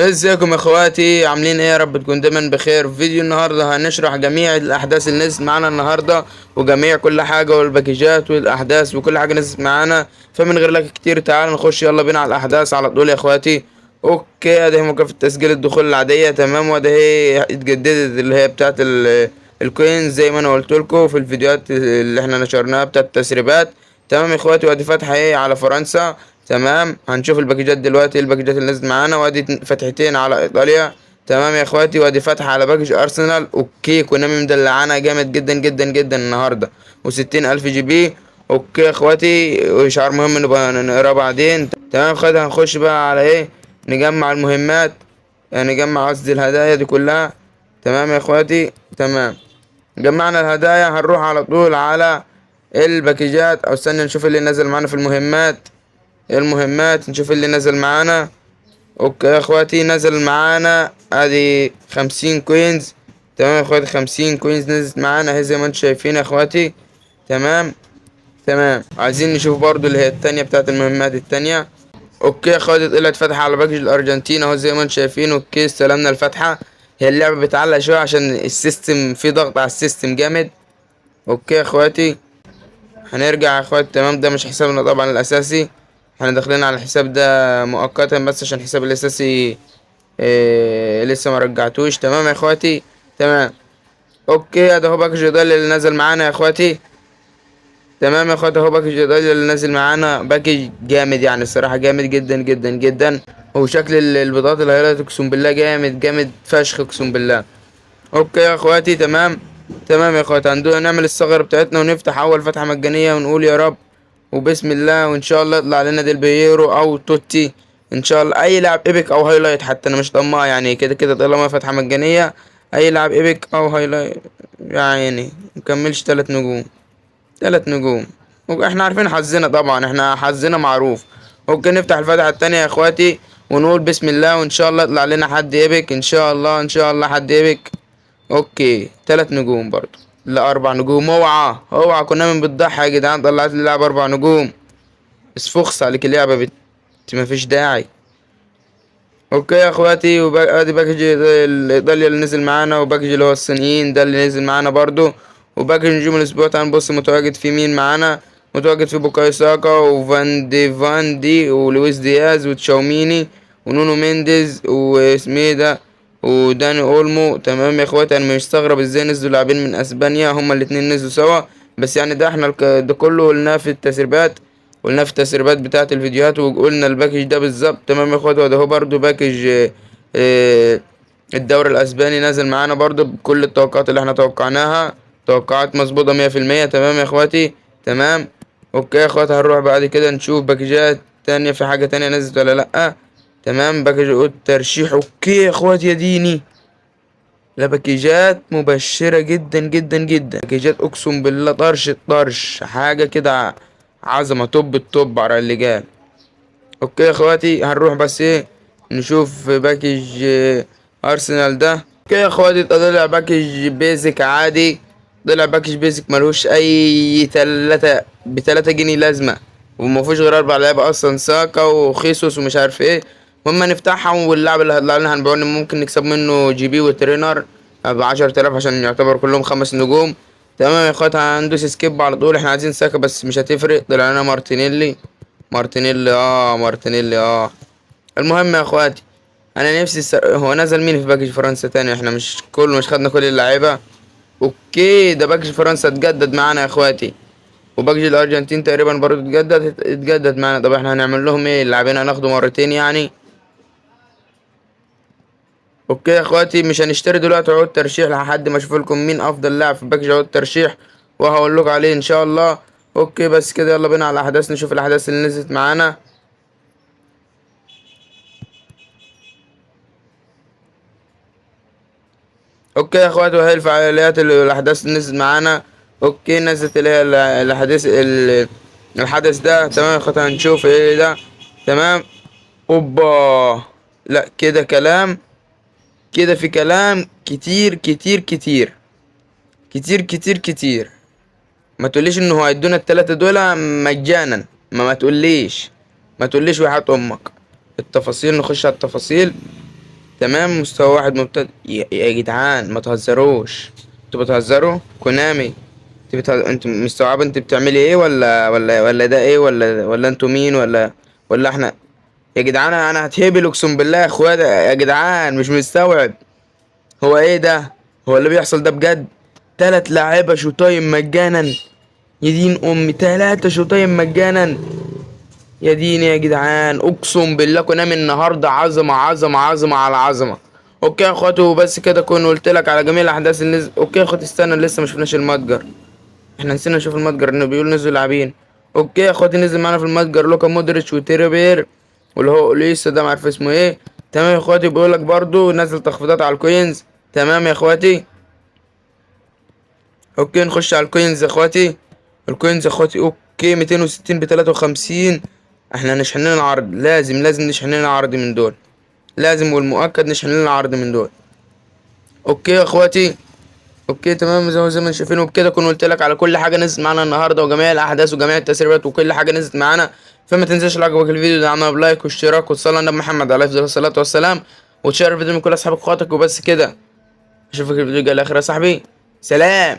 ازيكم يا اخواتي؟ عاملين ايه؟ يا رب تكون دايما بخير. في فيديو النهارده هنشرح جميع الاحداث اللي نزلت معانا النهارده، وجميع كل حاجه والباكجات والاحداث وكل حاجه نزلت معانا. فمن غير لك كتير تعال نخش يلا بينا على الاحداث على طول يا اخواتي. اوكي، ادي مكافأة تسجيل الدخول العاديه تمام، وده هي اتجددت اللي هي بتاعت الكوينز زي ما انا قلت لكم في الفيديوهات اللي احنا نشرناها بتاعت التسريبات. تمام يا اخواتي، وادي فتحه ايه على فرنسا. تمام، هنشوف الباكجات دلوقتي، الباكجات اللي نزلت معانا. وادي فتحتين على ايطاليا. تمام يا اخواتي، وادي فتحه على باكج ارسنال. اوكي، كونامي مدلعانا جامد جدا جدا جدا النهارده، و60 الف جي بي. اوكي يا اخواتي، وشعار مهم نبقى نقراه بعدين. تمام يا اخواتي، هنخش بقى على ايه؟ نجمع المهمات، يعني نجمع قصدي الهدايا دي كلها. تمام يا اخواتي، تمام. جمعنا الهدايا، هنروح على طول على الباكجات، او استنى نشوف اللي نزل معانا في المهمات. المهمات نشوف اللي نزل معانا. اوكي يا اخواتي، نزل معانا ادي 50 كوينز. تمام يا اخواتي، 50 كوينز نزلت معانا اهي زي ما انتم شايفين يا اخواتي. تمام تمام. عايزين نشوف برضو اللي هي التانية بتاعت المهمات التانية. اوكي يا اخواتي، طلعت فتحة على باكج الارجنتين اهو زي ما انتم شايفين. اوكي، استلمنا الفتحة. هي اللعبة بتعلق شوية عشان السيستم في ضغط على السيستم جامد. اوكي يا اخواتي، هنرجع يا اخواتي. تمام، ده مش حسابنا طبعا الاساسي، احنا داخلين على الحساب ده مؤقتا بس عشان الحساب الاساسي لسه ما رجعتوش. تمام يا اخواتي، تمام. اوكي، ده هو باكج ايطاليا اللي نزل معانا يا اخواتي. تمام يا اخواتي، هو باكج ايطاليا اللي نازل معانا، باكج جامد يعني الصراحه، جامد جدا جدا جدا. هو شكل البطاقات الهايلايت اقسم بالله جامد جامد فشخ اقسم بالله. اوكي يا اخواتي، تمام. تمام يا اخواتي، عندنا نعمل الثغرة بتاعتنا ونفتح اول فتحة مجانية ونقول يا رب وبسم الله، وان شاء الله يطلع لنا ديل بييرو او توتي. ان شاء الله اي لاعب ايبك او هايلايت، حتى انا مش طماع يعني، كده كده طالما فتحة مجانية اي لاعب ايبك او هايلايت. يعني مكملش 3 نجوم، 3 نجوم. احنا عارفين حظنا طبعا، احنا حظنا معروف. ممكن نفتح الفتحة التانية يا اخواتي ونقول بسم الله، وان شاء الله يطلع لنا حد ايبك ان شاء الله، ان شاء الله حد ايبك. اوكي، 3 نجوم برضو. لا، 4 نجوم. اوعى اوعى، كنا من بتضحي يا جدعان، طلعت لي لعبة 4 نجوم. بس فخس عليك اللعبة مفيش داعي. اوكي يا اخواتي، ادي باكج الايطاليا اللي نزل معانا، وباكج اللي هو الصينيين ده اللي نزل معانا برضو، وباكج نجوم الاسبوع. تعال نبص متواجد في مين معانا. متواجد في بوكايو ساكا وفان دي ولويس دياز وتشاوميني ونونو مينديز وسميدا وداني اولمو. تمام يا اخواتي، انا مش مستغرب ازاي نزلوا لاعبين من اسبانيا، هما الاتنين نزلوا سوا. بس يعني ده احنا ده كله قلناه في التسريبات، قلنا في التسريبات بتاعة الفيديوهات، وقلنا الباكج ده بالظبط. تمام يا اخواتي، وده هو برضو باكج آه، الدوري الاسباني نازل معانا برضو بكل التوقعات اللي احنا توقعناها، توقعات مظبوطة 100%. تمام يا اخواتي، تمام. اوكي يا اخواتي، هنروح بعد كده نشوف باكجات تانية، في حاجة تانية نزلت ولا لأ. تمام، باكج الترشيح. اوكي يا اخواتي يا ديني، لا باكجات مبشرة جدا جدا جدا، باكجات اقسم بالله طرش الطرش، حاجة كده عظمة، توب التوب على اللي جال. اوكي يا اخواتي، هنروح بس ايه نشوف باكج ارسنال ده. اوكي يا اخواتي، طلع باكج بيزك عادي، طلع باكج بيزك ملوش اي ب3 جنيه لازمة، ومفيهوش غير 4 لعيبة اصلا، ساكا وخيسوس ومش عارف ايه. المهم نفتحها، واللاعب اللي هيطلع لنا هنبيعه، ممكن نكسب منه جي بي وترينر ب10 آلاف عشان يعتبر كلهم 5 نجوم. تمام يا اخواتي، هندوس سكيب على طول، احنا عايزين ساكا بس مش هتفرق، طلع لنا مارتينيلي. مارتينيلي. المهم يا اخواتي، انا نفسي هو نزل مين في باكج فرنسا تاني؟ احنا مش خدنا كل اللعيبه. اوكي، ده باكج فرنسا اتجدد معانا يا اخواتي، وباكج الارجنتين تقريبا برضه اتجدد معانا. طب احنا هنعمل لهم ايه؟ اللاعبين هناخده مرتين يعني. اوكي يا اخواتي، مش هنشتري دلوقتي عقود ترشيح لحد ما اشوف لكم مين افضل لاعب في باكج عقود ترشيح، وهقول لكم عليه ان شاء الله. اوكي بس كده، يلا بينا على الاحداث، نشوف الاحداث اللي نزلت معانا. اوكي يا اخواتي، وهي الفعاليات الاحداث اللي نزلت معانا. اوكي، نزلت اللي هي الاحداث الحدث ده. تمام يا اخواتي، هنشوف ايه ده. تمام. اوبا، لا كده كلام، كده في كلام كتير كتير كتير كتير كتير كتير. ما تقوليش انه هيدونا ال3 دول مجانا، ما تقوليش، ما تقوليش وحياة امك. التفاصيل، نخش على التفاصيل. تمام. مستوى واحد مبتدئ يا جدعان ما تهزروش، انتوا بتهزروا كونامي. انت مستوعبة انت بتعملي ايه؟ ولا ده ايه؟ ولا انتوا مين؟ ولا احنا؟ يا جدعان انا هتهبل اقسم بالله يا اخوات، يا جدعان مش مستوعب. هو ايه ده؟ هو اللي بيحصل ده بجد؟ 3 لاعيبة شوطايم مجانا؟ يا دين امي 3 شوطايم مجانا. يا ديني يا جدعان اقسم بالله كونامي النهارده عظمه عظمه عظمه على عظمه. اوكي يا اخواتي، وبس كده كون قلت لك على جميع الاحداث اللي نزل. اوكي يا اخواتي استنى لسه ما شفناش المتجر. احنا نسينا نشوف المتجر انه بيقول نزلوا لاعبين. اوكي يا اخواتي نزل معانا في المتجر لوكا مودريتش وتيربير، واللي هو لسه ده معرف اسمه ايه. تمام يا اخواتي، بيقول لك برضو نزل تخفيضات على الكوينز. تمام يا اخواتي. اوكي نخش على الكوينز يا اخواتي. الكوينز يا اخواتي اوكي 260 ب 53. احنا نشحن لنا عرض، لازم نشحن لنا عرض من دول، لازم والمؤكد نشحن لنا عرض من دول. اوكي يا اخواتي. اوكي تمام زي ما شايفين. وبكده كنت قلت لك على كل حاجه نزلت معانا النهارده، وجميع الاحداث وجميع التسريبات وكل حاجه نزلت معانا. فما تنساش لو عجبك الفيديو دعمنا بلايك واشتراك وتصلي على النبي محمد عليه افضل الصلاه والسلام، وتشير الفيديو من كل اصحابك واخواتك. وبس كده اشوفك الفيديو الجاي الاخر يا صاحبي. سلام.